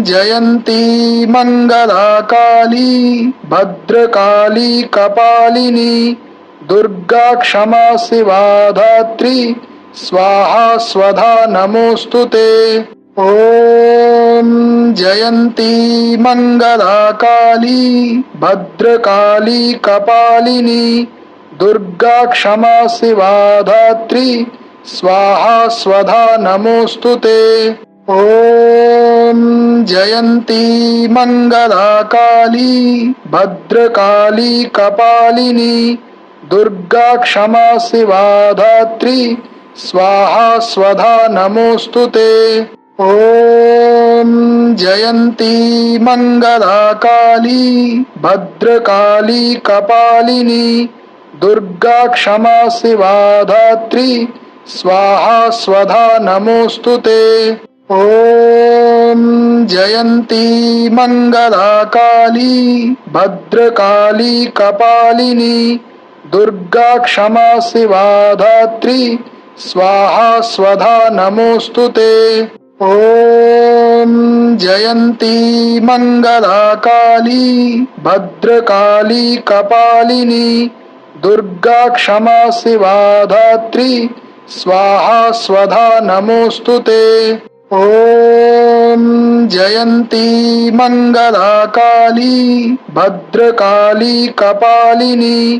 जयन्ती मंगलाकाली भद्रकाली कपालिनी दुर्गा क्षमा शिवा धात्री स्वाहा स्वधा नमोस्तुते। ओम जयन्ती मंगलाकाली भद्रकाली कपालिनी दुर्गा क्षमा शिवा धात्री स्वाहा स्वधा नमोस्तुते। ओम जयन्ती मंगलाकाली भद्रकाली कपालिनी दुर्गा क्षमा शिवा धात्री स्वाहा स्वधा नमोस्तुते। ओम जयन्ती मंगलाकाली भद्रकाली कपालिनी दुर्गा क्षमा शिवा धात्री स्वाहा स्वधा नमोस्तुते। ओम जयन्ती मंगलाकाली भद्रकाली कपालिनी दुर्गा क्षमा शिवा धात्री स्वाहा स्वधा नमोस्तुते। ओम जयन्ती मंगलाकाली भद्रकाली कपालिनी दुर्गा क्षमा शिवा धात्री स्वाहा स्वधा नमोस्तुते। ओम जयन्ती मंगलाकाली भद्रकाली कपालिनी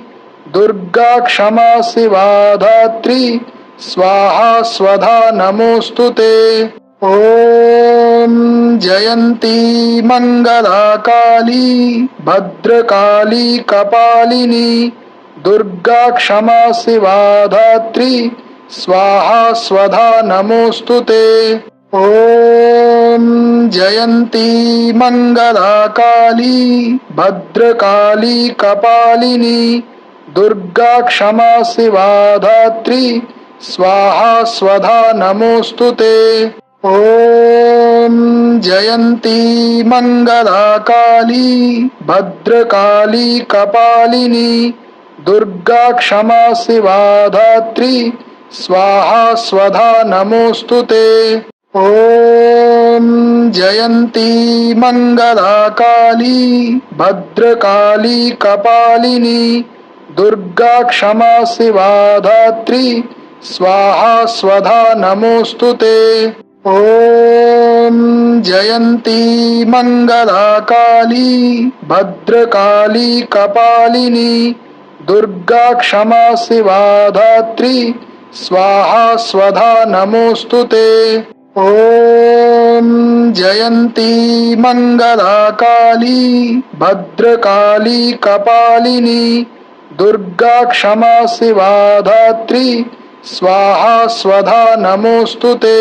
दुर्गा क्षमा शिवा धात्री स्वाहा स्वधा नमोस्तुते। ओम जयन्ती मंगलाकाली भद्रकाली कपालिनी दुर्गा क्षमा शिवा धात्री स्वाहा स्वधा नमोस्तुते। ओम जयन्ती मंगलाकाली भद्रकाली कपालिनी दुर्गा क्षमा शिवा धात्री स्वाहा स्वधा नमोस्तुते। ओम जयन्ती मंगलाकाली भद्रकाली कपालिनी दुर्गा क्षमा शिवा धात्री स्वाहा स्वधा नमोस्तुते। ओम जयन्ती मंगलाकाली भद्रकाली कपालिनी दुर्गा क्षमा शिवा धात्री स्वाहा स्वधा नमोस्तुते। ओम जयन्ती मंगलाकाली भद्रकाली कपालिनी दुर्गा क्षमा शिवा धात्री स्वाहा स्वधा नमोस्तुते। ओम जयन्ती मंगलाकाली भद्रकाली कपालिनी दुर्गा क्षमा शिवा धात्री स्वाहा स्वधा नमोस्तुते।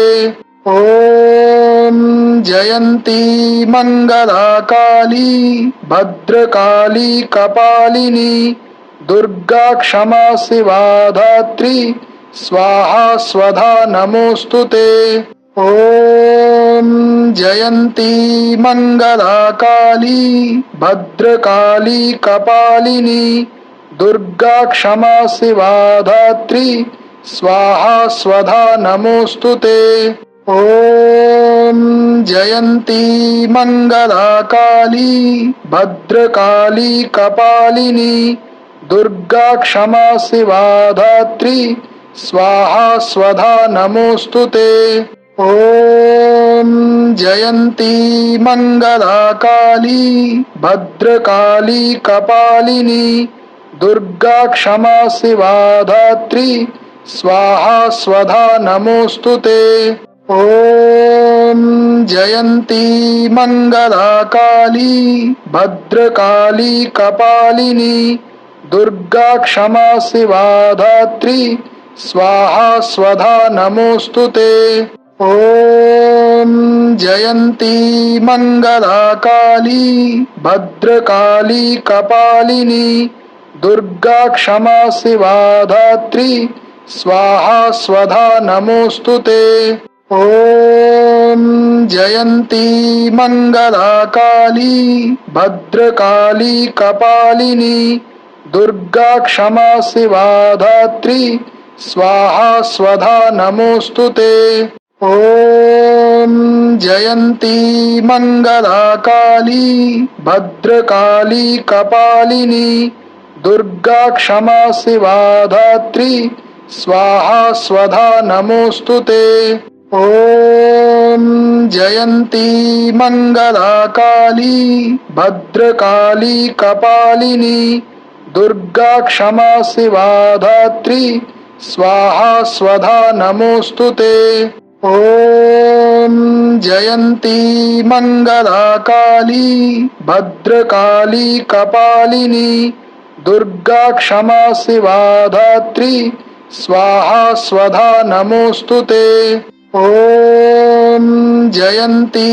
ओम जयन्ती मंगलाकाली भद्रकाली कपालिनी दुर्गा क्षमा शिवा धात्री स्वाहा स्वधा नमोस्तुते। ओम जयन्ती मंगलाकाली भद्रकाली कपालिनी दुर्गा क्षमा शिवा धात्री स्वाहा स्वधा नमोस्तुते। ओम जयन्ती मंगलाकाली भद्रकाली कपालिनी दुर्गा क्षमा शिवा धात्री स्वाहा स्वधा नमोस्तुते। ओम जयन्ती मंगलाकाली भद्रकाली कपालिनी दुर्गा क्षमा शिवा धात्री स्वाहा स्वधा नमोस्तुते। ओम जयन्ती मंगलाकाली भद्रकाली कपालिनी दुर्गा क्षमा शिवा धात्री स्वाहा स्वधा नमोस्तुते। ओम जयन्ती मंगलाकाली भद्रकाली कपालिनी दुर्गा क्षमा शिवा धात्री स्वाहा स्वधा नमोस्तुते। ओम जयन्ती मंगलाकाली भद्रकाली कपालिनी दुर्गा क्षमा शिवा धात्री स्वाहा स्वधा नमोस्तुते। ॐ जयन्ती मङ्गला काली भद्रकाली कपालिनी दुर्गा क्षमा शिवा धात्री स्वाहा स्वधा नमोऽस्तुते। ॐ जयन्ती मङ्गला काली भद्रकाली कपालिनी दुर्गा क्षमा शिवा धात्री स्वाहा स्वधा नमोऽस्तुते। ॐ जयन्ती मङ्गला काली भद्रकाली कपालिनी दुर्गा क्षमा शिवा धात्री स्वाहा स्वधा नमोऽस्तुते। ॐ जयन्ती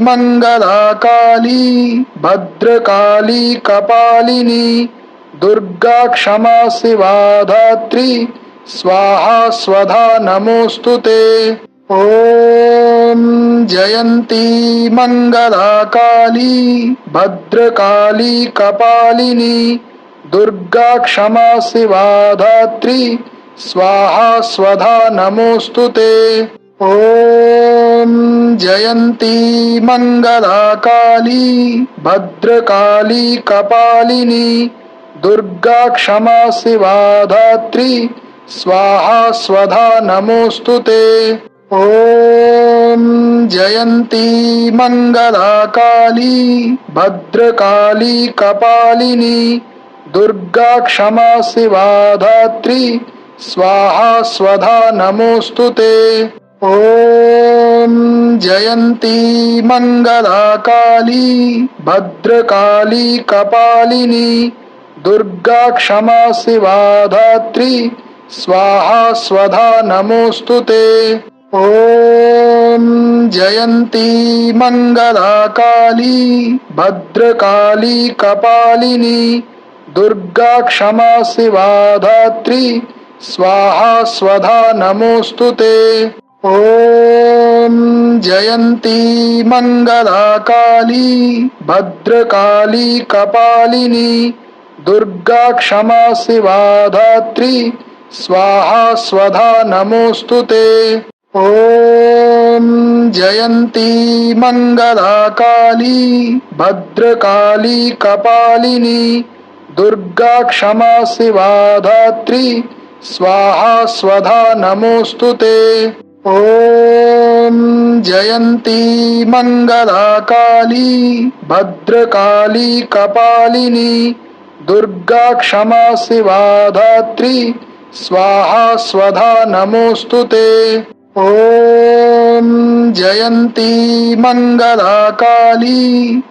मङ्गला काली भद्रकाली कपालिनी दुर्गा क्षमा शिवा धात्री स्वाहा स्वधा नमोऽस्तुते। ॐ जयन्ती मङ्गला काली भद्रकाली कपालिनी दुर्गा क्षमा शिवा धात्री स्वाहा स्वधा नमोऽस्तुते। ॐ जयन्ती मङ्गला काली भद्रकाली कपालिनी दुर्गा क्षमा शिवा धात्री स्वाहा स्वधा नमोऽस्तुते। ॐ जयन्ती मङ्गला काली भद्रकाली कपालिनी दुर्गा क्षमा शिवा धात्री स्वाहा स्वधा नमोऽस्तुते। ॐ जयन्ती मङ्गला काली भद्रकाली कपालिनी दुर्गा क्षमा शिवा धात्री स्वाहा स्वधा नमोऽस्तुते। ॐ जयन्ती मङ्गला काली भद्रकाली कपालिनी दुर्गा क्षमा शिवा धात्री स्वाहा स्वधा नमोऽस्तुते। ॐ जयन्ती मङ्गला काली भद्रकाली कपालिनी दुर्गा क्षमा शिवा धात्री स्वाहा स्वधा नमोऽस्तुते। ॐ जयन्ती मङ्गला काली भद्रकाली कपालिनी दुर्गा क्षमा शिवा धात्री स्वाहा स्वधा नमोऽस्तुते। ॐ जयन्ती मङ्गला काली भद्रकाली कपालिनी दुर्गा क्षमा शिवा धात्री स्वाहा स्वधा नमोऽस्तुते। ॐ जयन्ती मङ्गला काली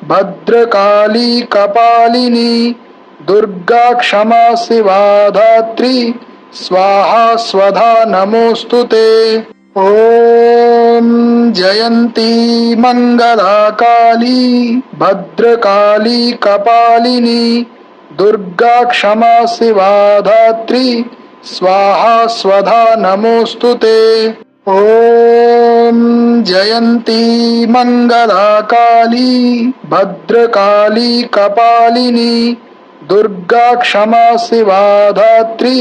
भद्रकाली कपालिनी दुर्गा क्षमा शिवा धात्री स्वाहा स्वधा नमोऽस्तुते। ॐ जयन्ती मङ्गला काली भद्रकाली कपालिनी दुर्गा क्षमा शिवा धात्री स्वाहा स्वधा नमोऽस्तुते। ॐ जयन्ती मङ्गला काली भद्रकाली कपालिनी दुर्गा क्षमा शिवा धात्री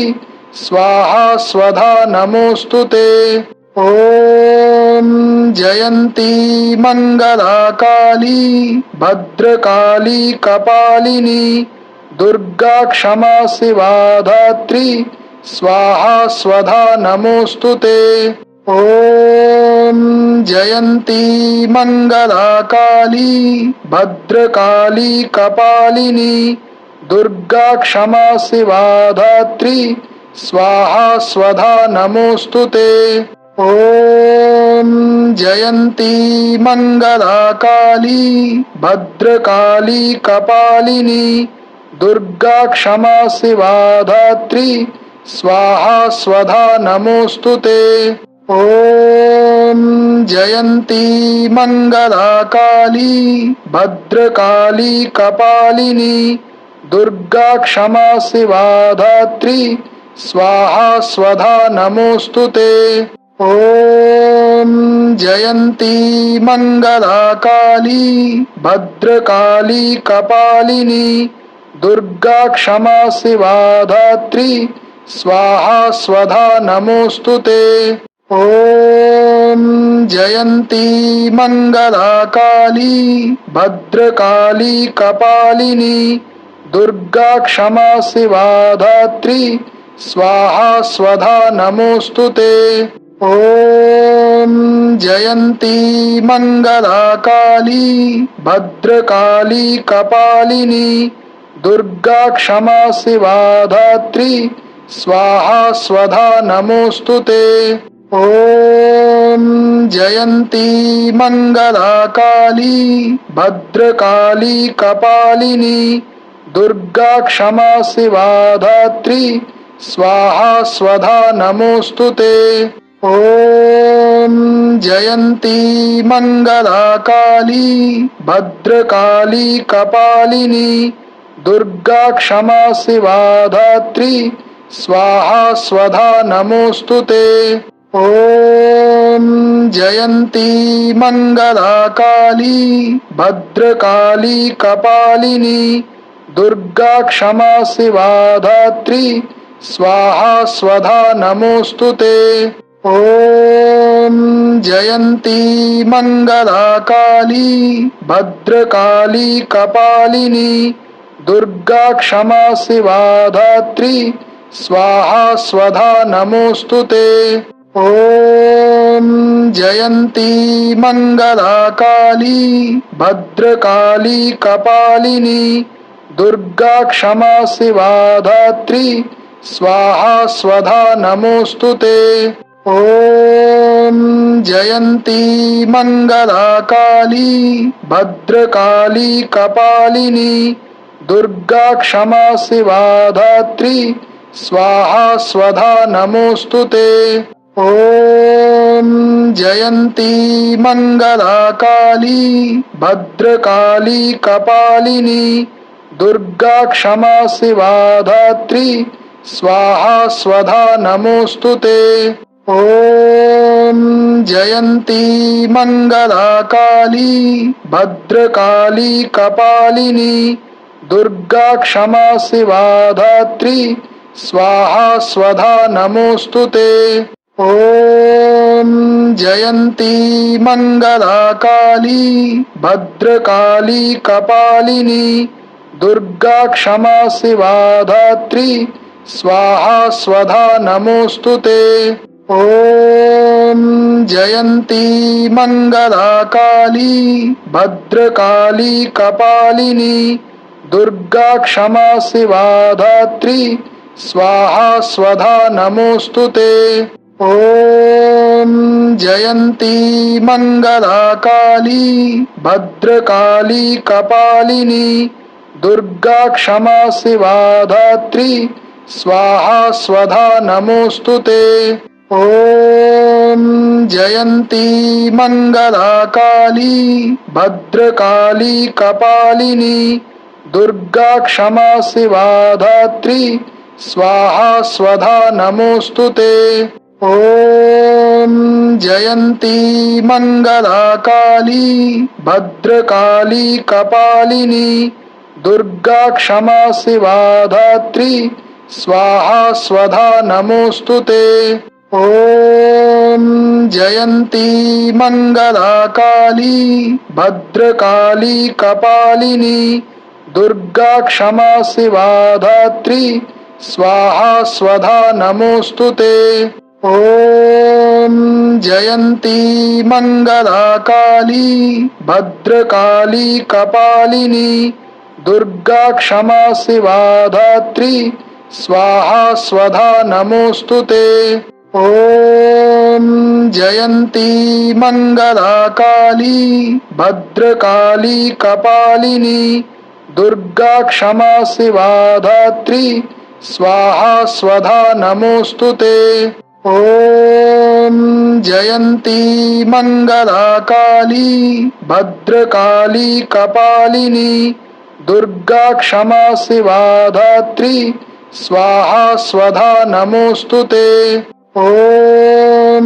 स्वाहा स्वधा नमोऽस्तुते। ॐ जयन्ती मङ्गला काली भद्रकाली कपालिनी दुर्गा क्षमा शिवा धात्री स्वाहा स्वधा नमोऽस्तुते। ॐ जयन्ती मङ्गला काली भद्रकाली कपालिनी दुर्गा क्षमा शिवा धात्री स्वाहा स्वधा नमोऽस्तुते। ॐ जयन्ती मङ्गला काली भद्रकाली कपालिनी दुर्गा क्षमा शिवा धात्री स्वाहा स्वधा नमोऽस्तुते। ॐ जयन्ती मङ्गला काली भद्रकाली कपालिनी दुर्गा क्षमा शिवा धात्री स्वाहा स्वधा नमोऽस्तुते। ॐ जयन्ती मङ्गला काली भद्रकाली कपालिनी दुर्गा क्षमा शिवा धात्री स्वाहा स्वधा नमोऽस्तुते। ॐ जयन्ती मङ्गलाकाली भद्रकाली कपालिनी दुर्गा क्षमा शिवा धात्री स्वाहा स्वधा नमोऽस्तुते। ॐ जयन्ती मङ्गलाकाली भद्रकाली कपालिनी दुर्गा क्षमा शिवा धात्री स्वाहा स्वधा नमोऽस्तुते। ॐ जयन्ती मङ्गलाकाली भद्रकाली कपालिनी दुर्गा क्षमा शिवा धात्री स्वाहा स्वधा नमोऽस्तुते। ॐ जयन्ती मङ्गलाकाली भद्रकाली कपालिनी दुर्गा क्षमा शिवा धात्री स्वाहा स्वधा नमोऽस्तुते। ॐ जयन्ती मङ्गलाकाली भद्रकाली कपालिनी दुर्गा क्षमा शिवा धात्री स्वाहा स्वधा नमोऽस्तुते। ॐ जयन्ती मङ्गलाकाली भद्रकाली कपालिनी दुर्गा क्षमा शिवा धात्री स्वाहा स्वधा नमोऽस्तुते। ॐ जयन्ती मङ्गलाकाली भद्रकाली कपालिनी दुर्गा क्षमा शिवा धात्री स्वाहा स्वधा नमोऽस्तुते। ॐ जयन्ती मङ्गलाकाली भद्रकाली कपालिनी दुर्गा क्षमा शिवा धात्री स्वाहा स्वधा नमोऽस्तुते। ॐ जयन्ती मङ्गलाकाली भद्रकाली कपालिनी दुर्गा क्षमा शिवा धात्री स्वाहा स्वधा नमोऽस्तुते। ॐ जयन्ती मङ्गलाकाली भद्रकाली कपालिनी दुर्गा क्षमा शिवा धात्री स्वाहा स्वधा नमोऽस्तुते। ॐ जयन्ती मङ्गलाकाली भद्रकाली कपालिनी दुर्गा क्षमा शिवा धात्री स्वाहा स्वधा नमोऽस्तुते। ॐ जयन्ती मङ्गलाकाली भद्रकाली कपालिनी दुर्गा क्षमा शिवा धात्री स्वाहा स्वधा नमोऽस्तुते। ॐ जयन्ती मङ्गलाकाली भद्रकाली कपालिनी दुर्गा क्षमा शिवा धात्री स्वाहा स्वधा नमोऽस्तुते। ॐ जयन्ती मङ्गलाकाली भद्रकाली कपालिनी दुर्गा क्षमा शिवा धात्री स्वाहा स्वधा नमोऽस्तुते। ॐ जयन्ती मङ्गलाकाली भद्रकाली कपालिनी दुर्गा क्षमा शिवा धात्री स्वाहा स्वधा नमोऽस्तुते। ॐ जयन्ती मङ्गलाकाली भद्रकाली कपालिनी दुर्गा क्षमा शिवा धात्री स्वाहा स्वधा नमोऽस्तुते। ॐ जयन्ती मङ्गलाकाली भद्रकाली कपालिनी दुर्गा क्षमा शिवा धात्री स्वाहा स्वधा नमोऽस्तुते। ॐ जयन्ती मङ्गलाकाली भद्रकाली कपालिनी दुर्गा क्षमा शिवा धात्री स्वाहा स्वधा नमोऽस्तुते। ॐ जयन्ती मङ्गलाकाली भद्रकाली कपालिनी दुर्गा क्षमा शिवा धात्री स्वाहा स्वधा नमोऽस्तुते। ॐ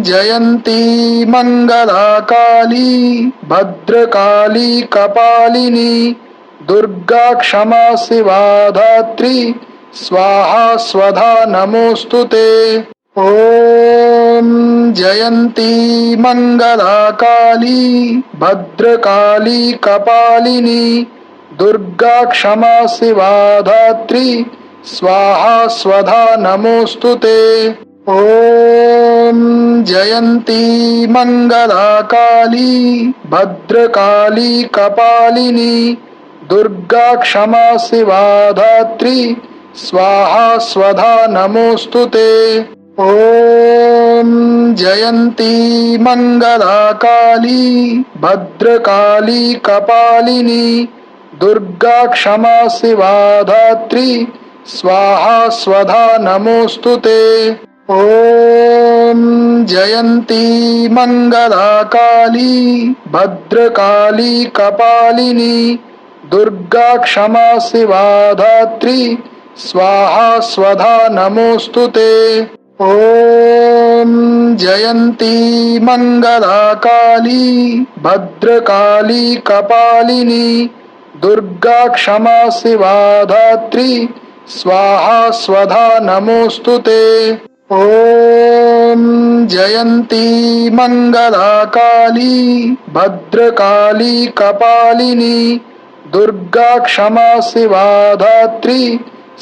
जयन्ती मङ्गलाकाली भद्रकाली कपालिनी दुर्गा क्षमा शिवा धात्री स्वाहा स्वधा नमोऽस्तुते। ॐ जयन्ती मङ्गला काली भद्रकाली कपालिनी दुर्गा क्षमा शिवा धात्री स्वाहा स्वधा नमोऽस्तुते। ॐ जयन्ती मङ्गला काली भद्रकाली कपालिनी दुर्गा क्षमा शिवा धात्री स्वाहा स्वधा नमोऽस्तुते। ॐ जयन्ती मङ्गला काली भद्रकाली कपालिनी दुर्गा क्षमा शिवा धात्री स्वाहा स्वधा नमोऽस्तुते। ॐ जयन्ती मङ्गला काली भद्रकाली कपालिनी दुर्गा क्षमा शिवा धात्री स्वाहा स्वधा नमोऽस्तुते। ॐ जयन्ती मङ्गला काली भद्रकाली कपालिनी दुर्गा क्षमा शिवा धात्री स्वाहा स्वधा नमोऽस्तुते। ॐ जयन्ती मङ्गला काली भद्रकाली कपालिनी दुर्गा क्षमा शिवा धात्री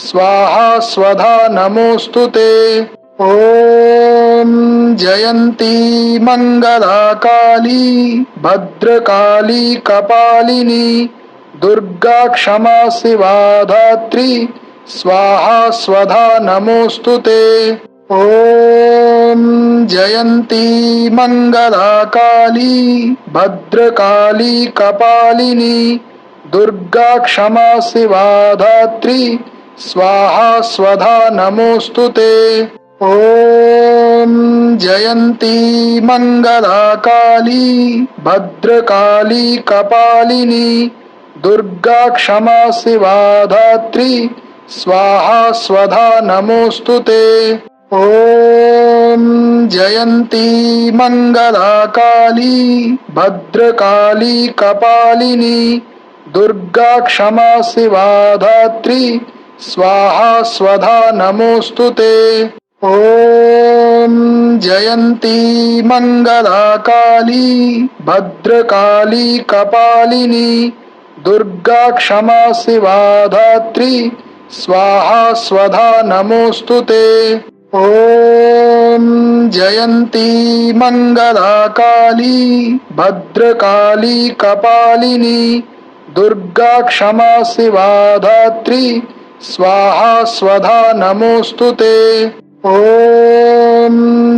स्वाहा स्वधा नमोऽस्तुते। ॐ जयन्ती मङ्गला काली भद्रकाली कपालिनी दुर्गा क्षमा शिवा धात्री स्वाहा स्वधा नमोऽस्तुते। ॐ जयन्ती मङ्गला काली भद्रकाली कपालिनी दुर्गा क्षमा शिवा धात्री स्वाहा स्वधा नमोऽस्तुते। ॐ जयन्ती मङ्गला काली भद्रकाली कपालिनी दुर्गा क्षमा शिवा धात्री स्वाहा स्वधा नमोऽस्तुते। ॐ जयन्ती मङ्गला काली भद्रकाली कपालिनी दुर्गा क्षमा शिवा धात्री स्वाहा स्वधा नमोऽस्तुते। ॐ जयन्ती मङ्गला काली भद्रकाली कपालिनी दुर्गा क्षमा शिवा धात्री स्वाहा स्वधा नमोऽस्तुते। ॐ जयन्ती मङ्गला काली भद्रकाली कपालिनी दुर्गा क्षमा शिवा धात्री स्वाहा स्वधा नमोऽस्तुते। ॐ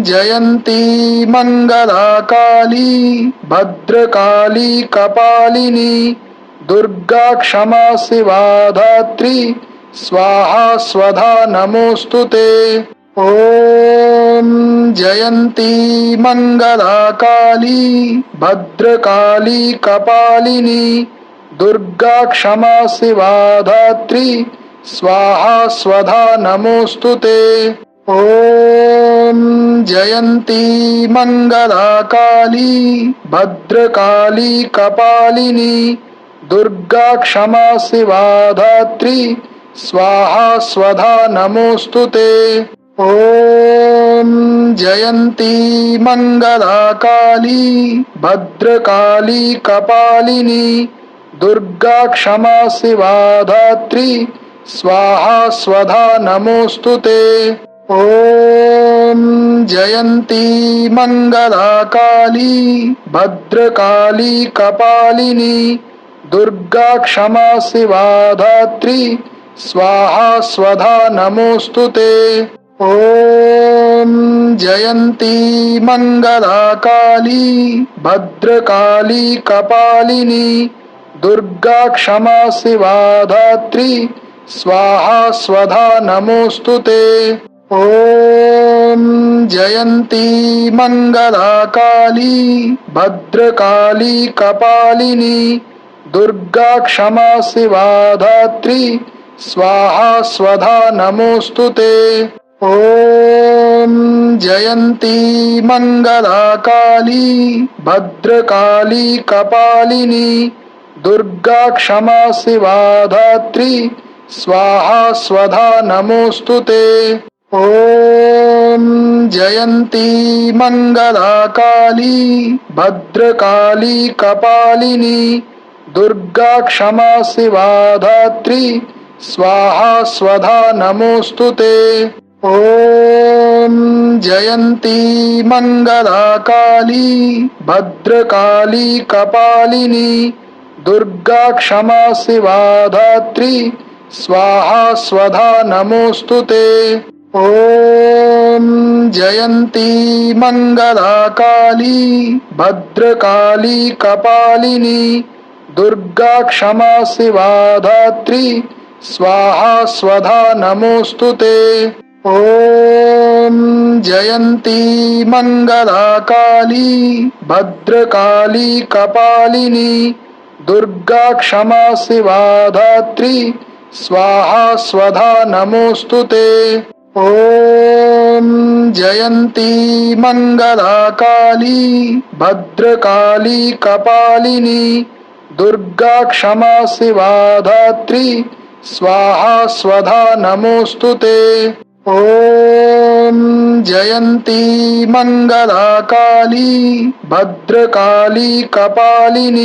जयन्ती मङ्गला काली भद्रकाली कपालिनी दुर्गा क्षमा शिवा धात्री स्वाहा स्वधा नमोऽस्तुते। ॐ जयन्ती मङ्गला काली भद्रकाली कपालिनी दुर्गा क्षमा शिवा धात्री स्वाहा स्वधा नमोऽस्तुते। ॐ जयन्ती मङ्गला काली भद्रकाली कपालिनी दुर्गा क्षमा शिवा धात्री स्वाहा स्वधा नमोऽस्तुते। ॐ जयन्ती मङ्गला काली भद्रकाली कपालिनी दुर्गा क्षमा शिवा धात्री स्वाहा स्वधा नमोऽस्तुते। ॐ जयन्ती मङ्गला काली भद्रकाली कपालिनी दुर्गा क्षमा शिवा धात्री स्वाहा स्वधा नमोऽस्तुते। ॐ जयन्ती मङ्गला काली भद्रकाली कपालिनी दुर्गा क्षमा शिवा धात्री स्वाहा स्वधा नमोऽस्तुते। ॐ जयन्ती मङ्गला काली भद्रकाली कपालिनी दुर्गा क्षमा शिवा धात्री स्वाहा स्वधा नमोऽस्तुते। ॐ जयन्ती मङ्गला काली भद्रकाली कपालिनी दुर्गा क्षमा शिवा धात्री स्वाहा स्वधा नमोऽस्तुते। ॐ जयन्ती मङ्गला काली भद्रकाली कपालिनी दुर्गा क्षमा शिवा धात्री स्वाहा स्वधा नमोऽस्तुते। ॐ जयन्ती मङ्गला काली भद्रकाली कपालिनी दुर्गा क्षमा शिवा धात्री स्वाहा स्वधा नमोऽस्तुते। ॐ जयन्ती मङ्गला काली भद्रकाली कपालिनी दुर्गा क्षमा शिवा धात्री स्वाहा स्वधा नमोऽस्तुते। ॐ जयन्ती मङ्गला काली भद्रकाली कपालिनी दुर्गा क्षमा शिवा धात्री स्वाहा स्वधा नमोऽस्तुते। ॐ जयन्ती मङ्गला काली भद्रकाली कपालिनी दुर्गा क्षमा शिवा धात्री स्वाहा स्वधा नमोऽस्तुते। ॐ जयन्ती मङ्गला काली भद्रकाली कपालिनी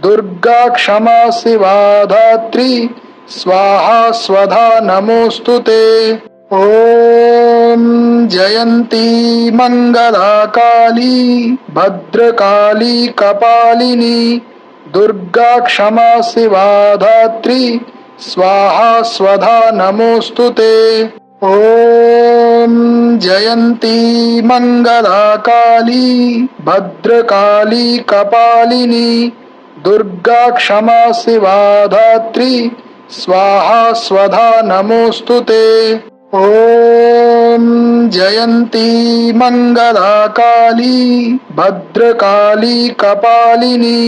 दुर्गा क्षमा शिवा धात्री स्वाहा स्वधा नमोऽस्तुते। ॐ जयन्ती मङ्गला काली भद्रकाली कपालिनी दुर्गा क्षमा शिवा धात्री स्वाहा स्वधा नमोऽस्तुते। ॐ जयन्ती मङ्गला काली भद्रकाली कपालिनी दुर्गा क्षमा शिवा धात्री स्वाहा स्वधा नमोऽस्तुते। ॐ जयन्ती मङ्गला काली भद्रकाली कपालिनी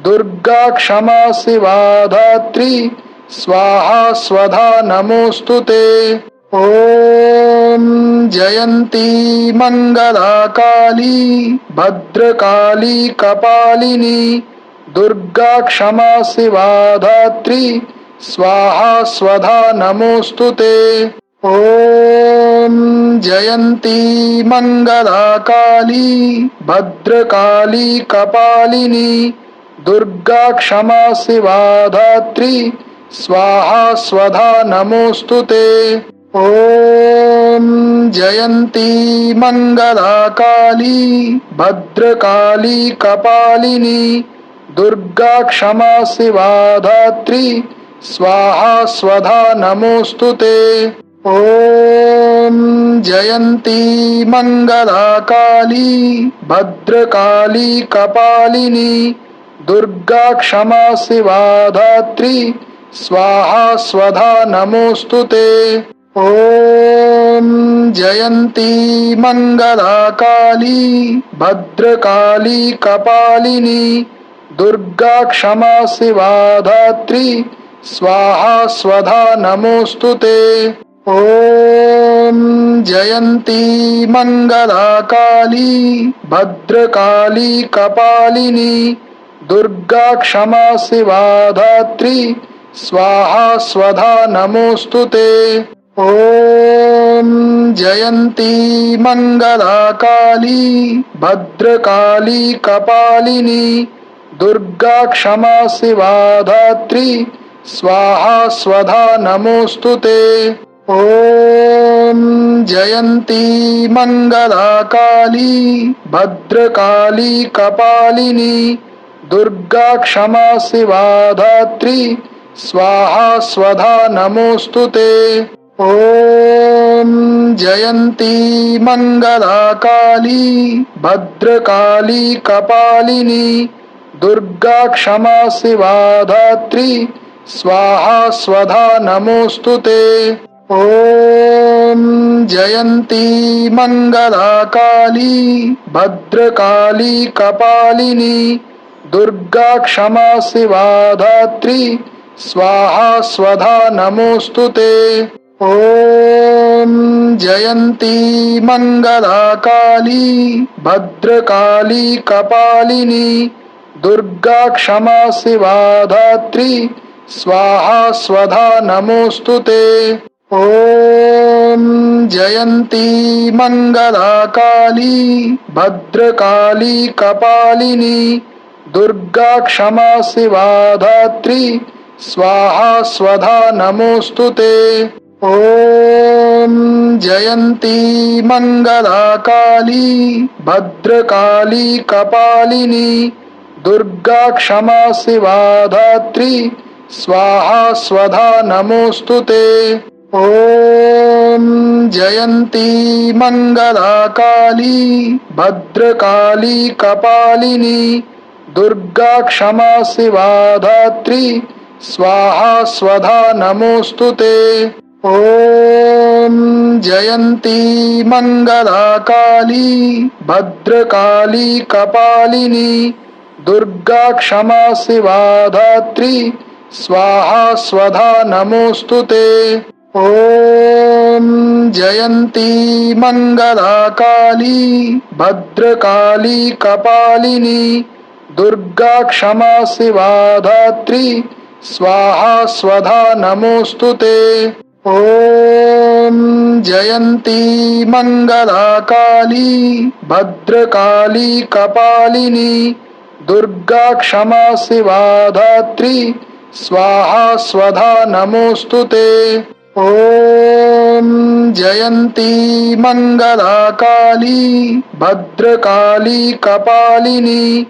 दुर्गा क्षमा शिवा धात्री स्वाहा स्वधा नमोऽस्तुते। ॐ जयन्ती मङ्गला काली भद्रकाली कपालिनी दुर्गा क्षमा शिवा धात्री स्वाहा स्वधा नमोऽस्तुते। ॐ जयन्ती मङ्गला काली भद्रकाली कपालिनी दुर्गा क्षमा शिवा धात्री स्वाहा स्वधा नमोऽस्तुते। ॐ जयन्ती मङ्गला काली भद्रकाली कपालिनी दुर्गा क्षमा शिवा धात्री स्वाहा स्वधा नमोऽस्तुते। ॐ जयन्ती मङ्गला काली भद्रकाली कपालिनी दुर्गा क्षमा शिवा धात्री स्वाहा स्वधा नमोऽस्तुते। ॐ जयन्ती मङ्गला काली भद्रकाली कपालिनी दुर्गा क्षमा शिवा धात्री स्वाहा स्वधा नमोऽस्तुते। ॐ जयन्ती मङ्गला काली भद्रकाली कपालिनी दुर्गा क्षमा शिवा धात्री स्वाहा स्वधा नमोऽस्तुते। ॐ जयन्ती मङ्गला काली भद्रकाली कपालिनी दुर्गा क्षमा शिवा धात्री स्वाहा स्वधा नमोऽस्तुते। ॐ जयन्ती मङ्गला काली भद्रकाली कपालिनी दुर्गा क्षमा शिवा धात्री स्वाहा स्वधा नमोऽस्तुते। ॐ जयन्ती मङ्गला काली भद्रकाली कपालिनी दुर्गा क्षमा शिवा धात्री स्वाहा स्वधा नमोऽस्तुते। ॐ जयन्ती मङ्गला काली भद्रकाली कपालिनी दुर्गा क्षमा शिवा धात्री स्वाहा स्वधा नमोऽस्तुते। ॐ जयन्ती मङ्गला काली भद्रकाली कपालिनी दुर्गा क्षमा शिवा धात्री स्वाहा स्वधा नमोऽस्तुते। ॐ जयन्ती मंगला काली भद्रकाली कपालिनी दुर्गा क्षमा शिवा धात्री स्वाहा स्वधा नमोस्तुते। ओम जयन्ती मंगला काली भद्रकाली कपालिनी दुर्गा क्षमा शिवा धात्री स्वाहा स्वधा नमोस्तुते। ओम जयन्ती मंगला काली भद्रकाली कपालिनी दुर्गा क्षमा शिवा धात्री स्वाहा स्वधा नमोस्तुते। ओम जयन्ती मंगला काली भद्रकाली कपालिनी दुर्गा क्षमा शिवा धात्री स्वाहा स्वधा नमोस्तुते। ओम जयन्ती मंगला काली भद्रकाली कपालिनी दुर्गा क्षमा शिवा धात्री स्वाहा स्वधा नमोस्तुते। ओम जयन्ती मंगला काली भद्रकाली कपालिनी दुर्गा क्षमा शिवा धात्री स्वाहा स्वधा नमोस्तुते। ओम जयन्ती मंगला काली भद्रकाली कपालिनी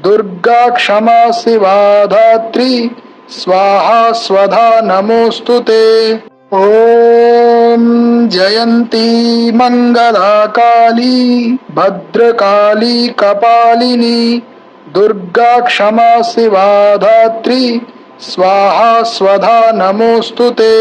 दुर्गा क्षमा शिवा धात्री स्वाहा स्वधा नमोस्तुते। ओम जयन्ती मंगला काली भद्रकाली कपालिनी दुर्गा क्षमा शिवा धात्री स्वाहा स्वधा नमोस्तुते।